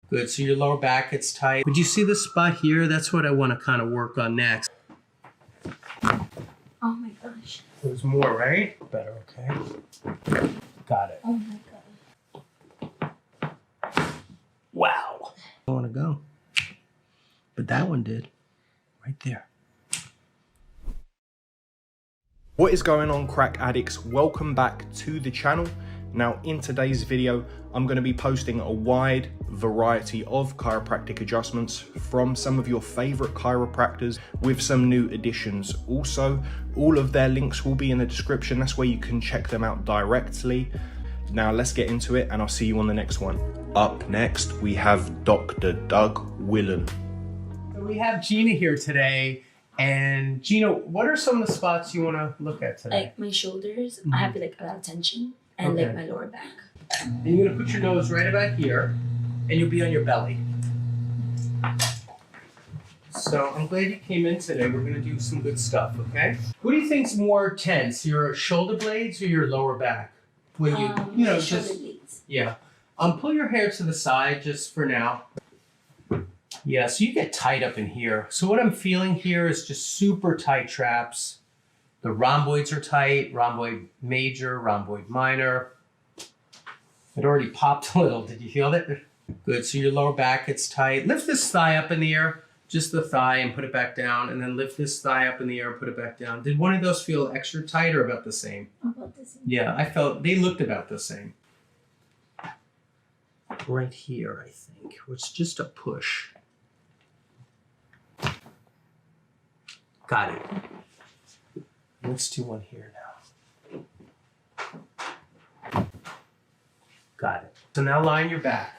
Good, so your lower back gets tight. Would you see this spot here? That's what I want to kind of work on next. Oh my gosh. There's more, right? Better, okay. Got it. Oh my god. Wow. I want to go. But that one did. Right there. What is going on, crack addicts? Welcome back to the channel. Now in today's video, I'm going to be posting a wide variety of chiropractic adjustments from some of your favorite chiropractors with some new additions. Also, all of their links will be in the description. That's where you can check them out directly. Now let's get into it and I'll see you on the next one. Up next, we have Dr. Doug Willen. So we have Gina here today. And Gina, what are some of the spots you want to look at today? Like my shoulders, I have like a lot of tension, and like my lower back. And you're gonna put your nose right about here, and you'll be on your belly. So I'm glad you came in today. We're gonna do some good stuff, okay? What do you think's more tense, your shoulder blades or your lower back? When you know, shoulder just blades. yeah. Pull your hair to the side just for now. Yeah, so you get tight up in here. So what I'm feeling here is just super tight traps. The rhomboids are tight, rhomboid major, rhomboid minor. It already popped a little. Did you feel that? Good, so your lower back gets tight. Lift this thigh up in the air, just the thigh, and put it back down. And then lift this thigh up in the air and put it back down. Did one of those feel extra tight or about the same? About the same. Yeah, I felt they looked about the same. Right here, I think, it's just a push. Got it. Let's do one here now. Got it. So now lie on your back.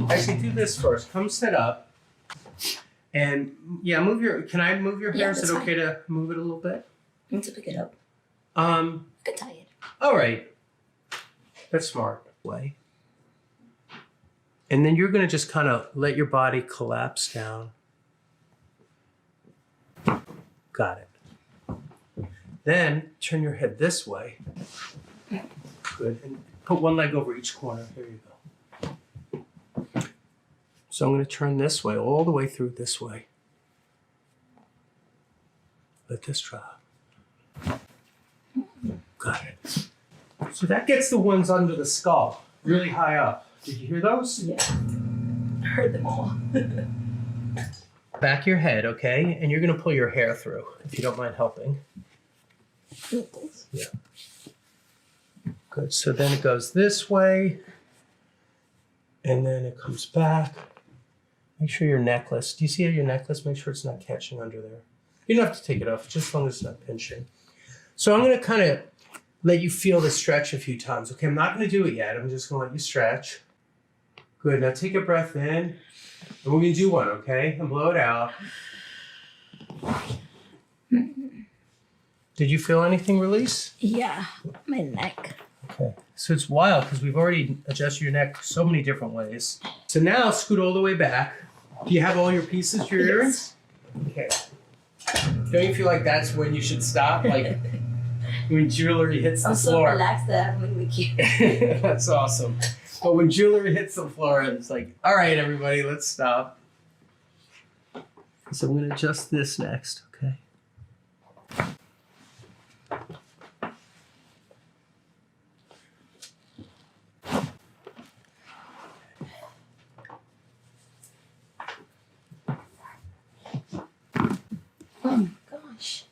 Actually, do this first. Come sit up. And yeah, can I move your hair? Yeah, Is it okay to move it a little bit? I need to pick it up. I could tie it. All right. That's smart. Way. And then you're going to just kind of let your body collapse down. Got it. Then turn your head this way. Good. And put one leg over each corner. There you go. So I'm going to turn this way, all the way through this way. Let this drop. Got it. So that gets the ones under the skull, really high up. Did you hear those? Yeah. I heard them all. Back your head, okay? And you're going to pull your hair through, if you don't mind helping. Yeah. Good. So then it goes this way. And then it comes back. Make sure your necklace, do you see your necklace? Make sure it's not catching under there. You don't have to take it off, just as long as it's not pinching. So I'm going to kind of let you feel the stretch a few times. Okay, I'm not going to do it yet. I'm just going to let you stretch. Good. Now take a breath in. And we're going to do one, okay? And blow it out. Did you feel anything release? Yeah, my neck. Okay. So it's wild because we've already adjusted your neck so many different ways. So now scoot all the way back. Do you have all your pieces for your earrings? Okay. Don't you feel like that's when you should stop? Like when jewelry hits the floor. I'm so relaxed that I'm with you. That's awesome. But when jewelry hits the floor, it's like, all right, everybody, let's stop. So I'm going to adjust this next, okay? Oh my gosh.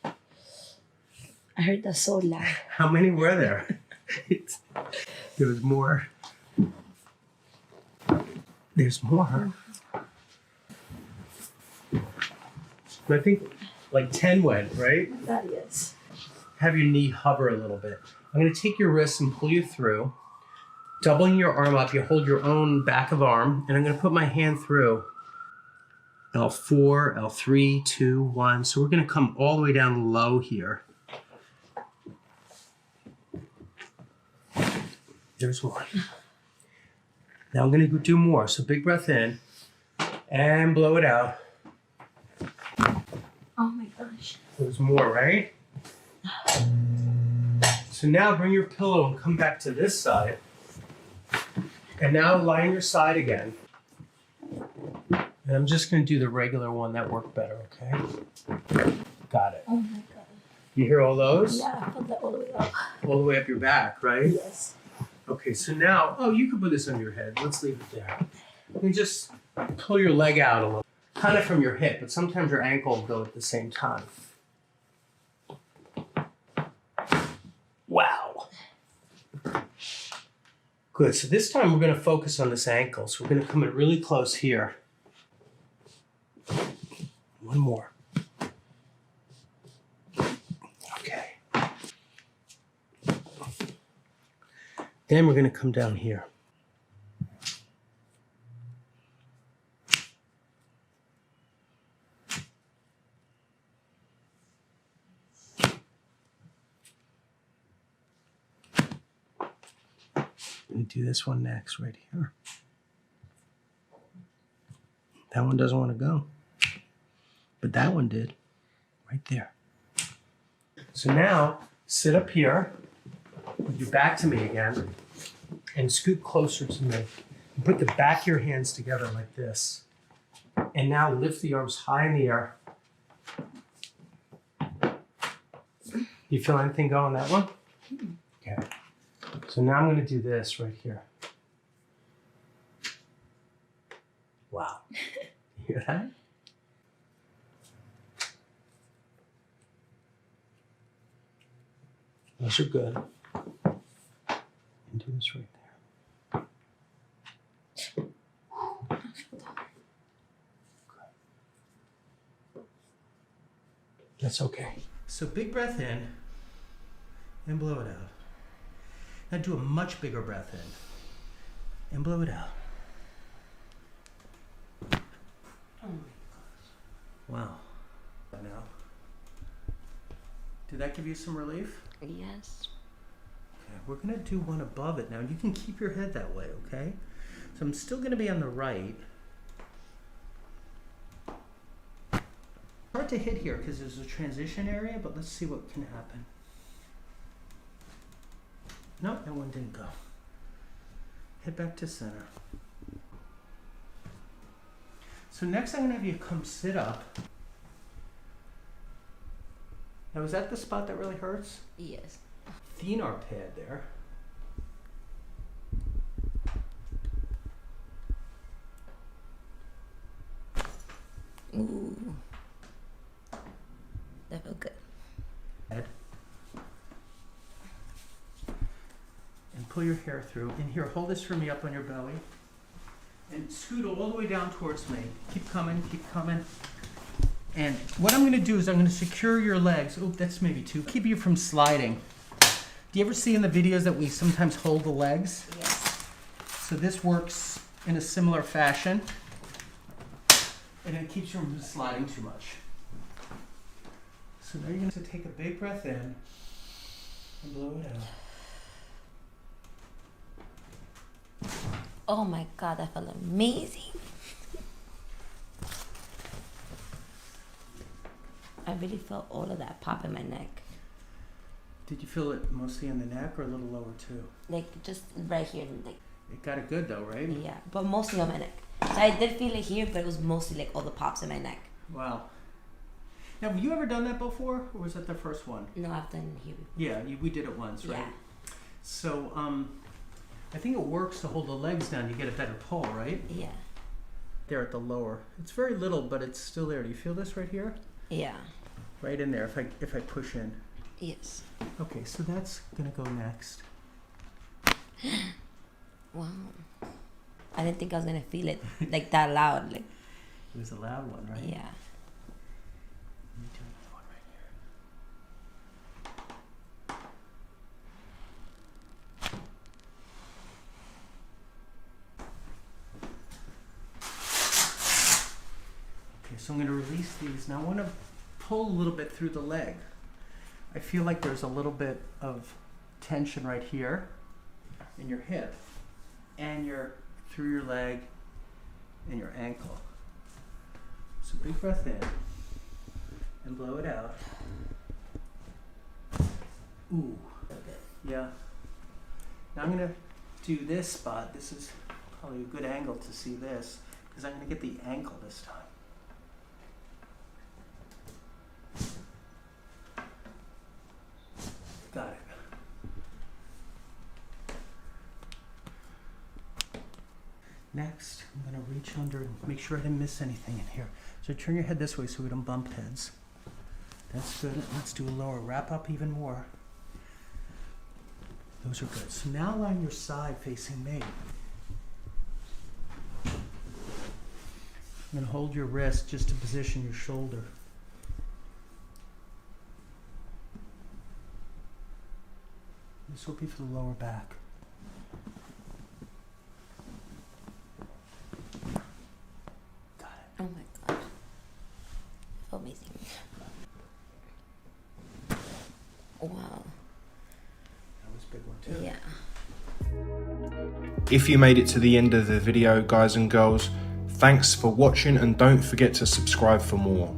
I heard that so loud. How many were there? There was more. There's more. I think like 10 went, right? That is. Have your knee hover a little bit. I'm going to take your wrist and pull you through. Doubling your arm up, you hold your own back of arm, and I'm going to put my hand through. L4, L3, 2, 1. So we're going to come all the way down low here. There's one. Now I'm going to do more. So big breath in and blow it out. Oh my gosh. There's more, right? So So now bring your pillow and come back to this side. And now lie on your side again. And I'm just going to do the regular one that worked better, okay? Got it. Oh my god. You hear all those? Yeah, I put that all the way up. All the way up your back, right? Yes. Okay, so now, oh, you can put this on your head. Let's leave it there. And just pull your leg out a little. Kind of from your hip, but sometimes your ankle will go at the same time. Wow. Good, so this time we're going to focus on this ankle. So we're going to come in really close here. One more. Okay. Then we're going to come down here. I'm going to do this one next right here. That one doesn't want to go. But that one did. Right there. So now, sit up here. With your back to me again. And scoot closer to me. And put the back of your hands together like this. And now lift the arms high in the air. You feel anything go on that one? Okay. So now I'm going to do this right here. Wow. You hear that? Those are good. And do this right there. That's okay. So big breath in and blow it out. Now do a much bigger breath in and blow it out. Oh my gosh. Wow. Now, did that give you some relief? Yes. Okay, we're gonna do one above it now. You can keep your head that way, okay? So I'm still gonna be on the right. Hard to hit here because there's a transition area, but let's see what can happen. No, that one didn't go. Head back to center. So next I'm gonna have you come sit up. Now is that the spot that really hurts? Yes. Thenar pad there. Ooh. That felt good. Head. And pull your hair through. And here, hold this for me up on your belly. And scoot all the way down towards me. Keep coming, keep coming. And what I'm going to do is I'm going to secure your legs. Oh, that's maybe too. Keep you from sliding. Do you ever see in the videos that we sometimes hold the legs? Yes. So this works in a similar fashion. And it keeps you from sliding too much. So now you're going to take a big breath in and blow it out. Oh my god, that felt amazing. I really felt all of that pop in my neck. Did you feel it mostly in the neck or a little lower too? Like just right here, like It got it good though, right? yeah, but mostly on my neck. So I did feel it here, but it was mostly like all the pops in my neck. Wow. Now, have you ever done that before, or was that the first one? No, I've done it here before. Yeah, we did it once, right? Yeah. So, I think it works to hold the legs down. You get a better pull, right? Yeah. There at the lower. It's very little, but it's still there. Do you feel this right here? Yeah. Right in there. If I push in. Yes. Okay, so that's gonna go next. Wow. I didn't think I was gonna feel it like that loud. Like It was a loud one, right? yeah. Let me do another one right here. Okay, so I'm going to release these. Now I want to pull a little bit through the leg. I feel like there's a little bit of tension right here in your hip and through your leg and your ankle. So big breath in and blow it out. Ooh. Yeah. Now I'm gonna do this spot. This is probably a good angle to see this because I'm gonna get the ankle this time. Got it. Next, I'm gonna reach under and make sure I didn't miss anything in here. So turn your head this way so we don't bump heads. That's good. Let's do a lower. Wrap up even more. Those are good. So now line your side facing me. I'm gonna hold your wrist just to position your shoulder. This will be for the lower back. Got it. Oh my god. Amazing. Wow. That was a big one too. Yeah. If you made it to the end of the video, guys and girls, thanks for watching and don't forget to subscribe for more.